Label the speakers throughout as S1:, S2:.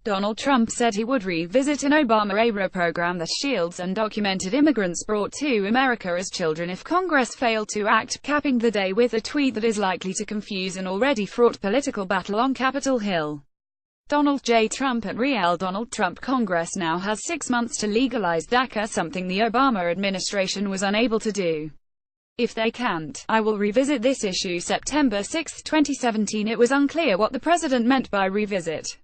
S1: Donald Trump said he would revisit an Obama-era program that shields undocumented immigrants brought to America as children if Congress failed to act, capping the day with a tweet that is likely to confuse an already fraught political battle on Capitol Hill. Donald J. Trump at Real Donald Trump. Congress now has 6 months to legalize DACA, something the Obama administration was unable to do. If they can't, I will revisit this issue. September 6, 2017. It was unclear what the president meant by revisit.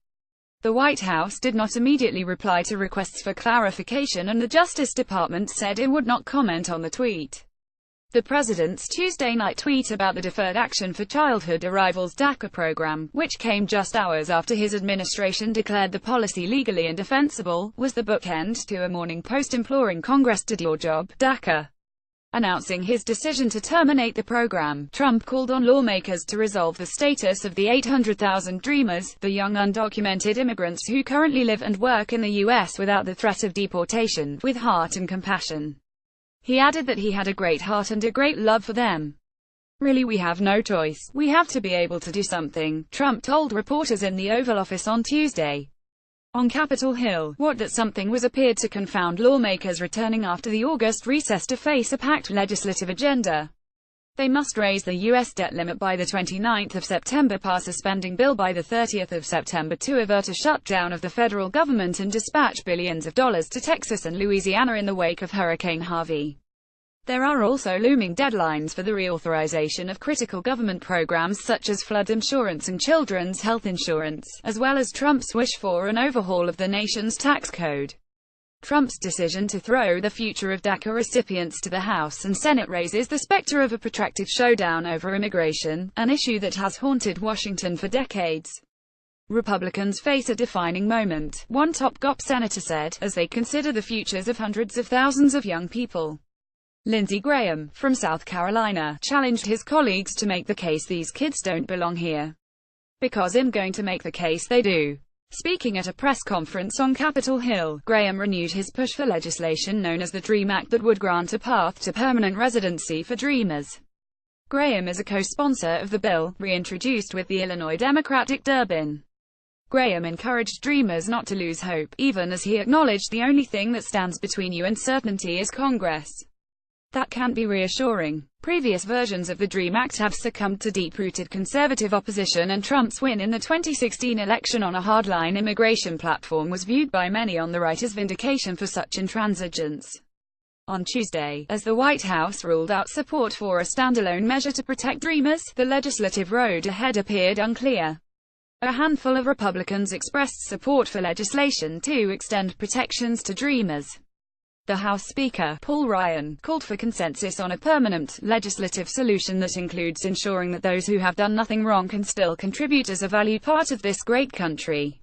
S1: The White House did not immediately reply to requests for clarification, and the Justice Department said it would not comment on the tweet. The president's Tuesday night tweet about the Deferred Action for Childhood Arrivals DACA program, which came just hours after his administration declared the policy legally indefensible, was the bookend to a morning post imploring Congress to do your job, DACA. Announcing his decision to terminate the program, Trump called on lawmakers to resolve the status of the 800,000 Dreamers, the young undocumented immigrants who currently live and work in the U.S. without the threat of deportation, with heart and compassion. He added that he had a great heart and a great love for them. Really, we have no choice. We have to be able to do something, Trump told reporters in the Oval Office on Tuesday. On Capitol Hill, what that something was appeared to confound lawmakers returning after the August recess to face a packed legislative agenda. They must raise the U.S. debt limit by the 29th of September, pass a spending bill by the 30th of September to avert a shutdown of the federal government, and dispatch billions of dollars to Texas and Louisiana in the wake of Hurricane Harvey. There are also looming deadlines for the reauthorization of critical government programs such as flood insurance and children's health insurance, as well as Trump's wish for an overhaul of the nation's tax code. Trump's decision to throw the future of DACA recipients to the House and Senate raises the specter of a protracted showdown over immigration, an issue that has haunted Washington for decades. Republicans face a defining moment, one top GOP senator said, as they consider the futures of hundreds of thousands of young people. Lindsey Graham, from South Carolina, challenged his colleagues to make the case these kids don't belong here. Because I'm going to make the case they do. Speaking at a press conference on Capitol Hill, Graham renewed his push for legislation known as the DREAM Act that would grant a path to permanent residency for Dreamers. Graham is a co-sponsor of the bill, reintroduced with the Illinois Democrat Dick Durbin. Graham encouraged Dreamers not to lose hope, even as he acknowledged the only thing that stands between you and certainty is Congress. That can't be reassuring. Previous versions of the DREAM Act have succumbed to deep-rooted conservative opposition, and Trump's win in the 2016 election on a hardline immigration platform was viewed by many on the right as vindication for such intransigence. On Tuesday, as the White House ruled out support for a standalone measure to protect Dreamers, the legislative road ahead appeared unclear. A handful of Republicans expressed support for legislation to extend protections to Dreamers. The House Speaker, Paul Ryan, called for consensus on a permanent, legislative solution that includes ensuring that those who have done nothing wrong can still contribute as a valued part of this great country.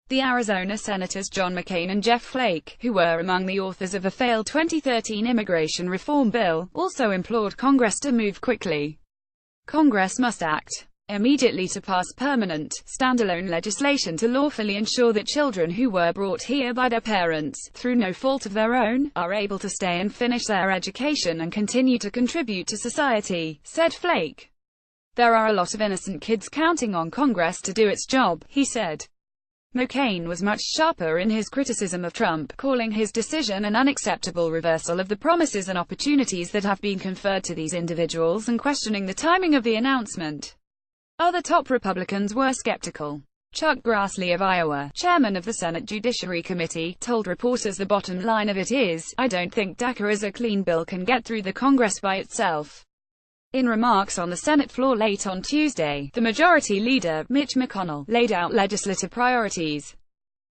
S1: The Arizona Senators John McCain and Jeff Flake, who were among the authors of a failed 2013 immigration reform bill, also implored Congress to move quickly. Congress must act immediately to pass permanent, standalone legislation to lawfully ensure that children who were brought here by their parents, through no fault of their own, are able to stay and finish their education and continue to contribute to society, said Flake. There are a lot of innocent kids counting on Congress to do its job, he said. McCain was much sharper in his criticism of Trump, calling his decision an unacceptable reversal of the promises and opportunities that have been conferred to these individuals and questioning the timing of the announcement. Other top Republicans were skeptical. Chuck Grassley of Iowa, chairman of the Senate Judiciary Committee, told reporters the bottom line of it is, I don't think DACA as a clean bill can get through the Congress by itself. In remarks on the Senate floor late on Tuesday, the Majority Leader, Mitch McConnell, laid out legislative priorities.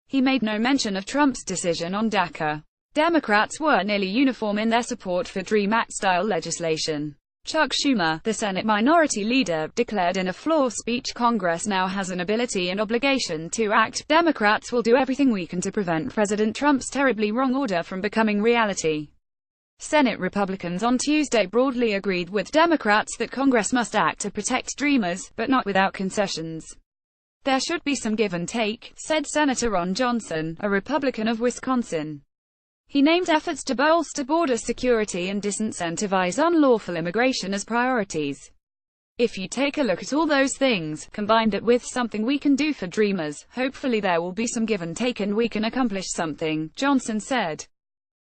S1: He made no mention of Trump's decision on DACA. Democrats were nearly uniform in their support for DREAM Act-style legislation. Chuck Schumer, the Senate Minority Leader, declared in a floor speech Congress now has an ability and obligation to act. Democrats will do everything we can to prevent President Trump's terribly wrong order from becoming reality. Senate Republicans on Tuesday broadly agreed with Democrats that Congress must act to protect Dreamers, but not without concessions. There should be some give and take, said Senator Ron Johnson, a Republican of Wisconsin. He named efforts to bolster border security and disincentivize unlawful immigration as priorities. If you take a look at all those things, combine that with something we can do for dreamers, hopefully there will be some give and take and we can accomplish something, Johnson said.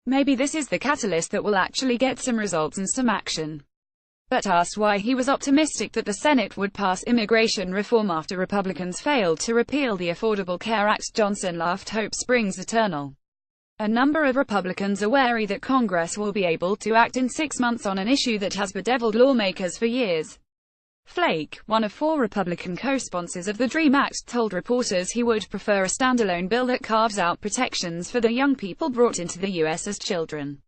S1: Maybe this is the catalyst that will actually get some results and some action. But asked why he was optimistic that the Senate would pass immigration reform after Republicans failed to repeal the Affordable Care Act, Johnson laughed. Hope springs eternal. A number of Republicans are wary that Congress will be able to act in 6 months on an issue that has bedeviled lawmakers for years. Flake, one of 4 Republican co-sponsors of the DREAM Act, told reporters he would prefer a standalone bill that carves out protections for the young people brought into the U.S. as children.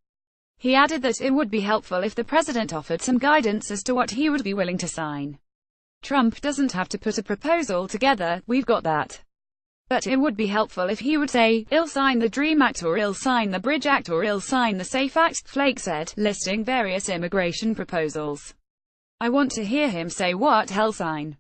S1: He added that it would be helpful if the president offered some guidance as to what he would be willing to sign. Trump doesn't have to put a proposal together, we've got that. But it would be helpful if he would say, "I'll sign the DREAM Act," or "I'll sign the Bridge Act," or "I'll sign the SAFE Act," Flake said, listing various immigration proposals. I want to hear him say what he'll sign.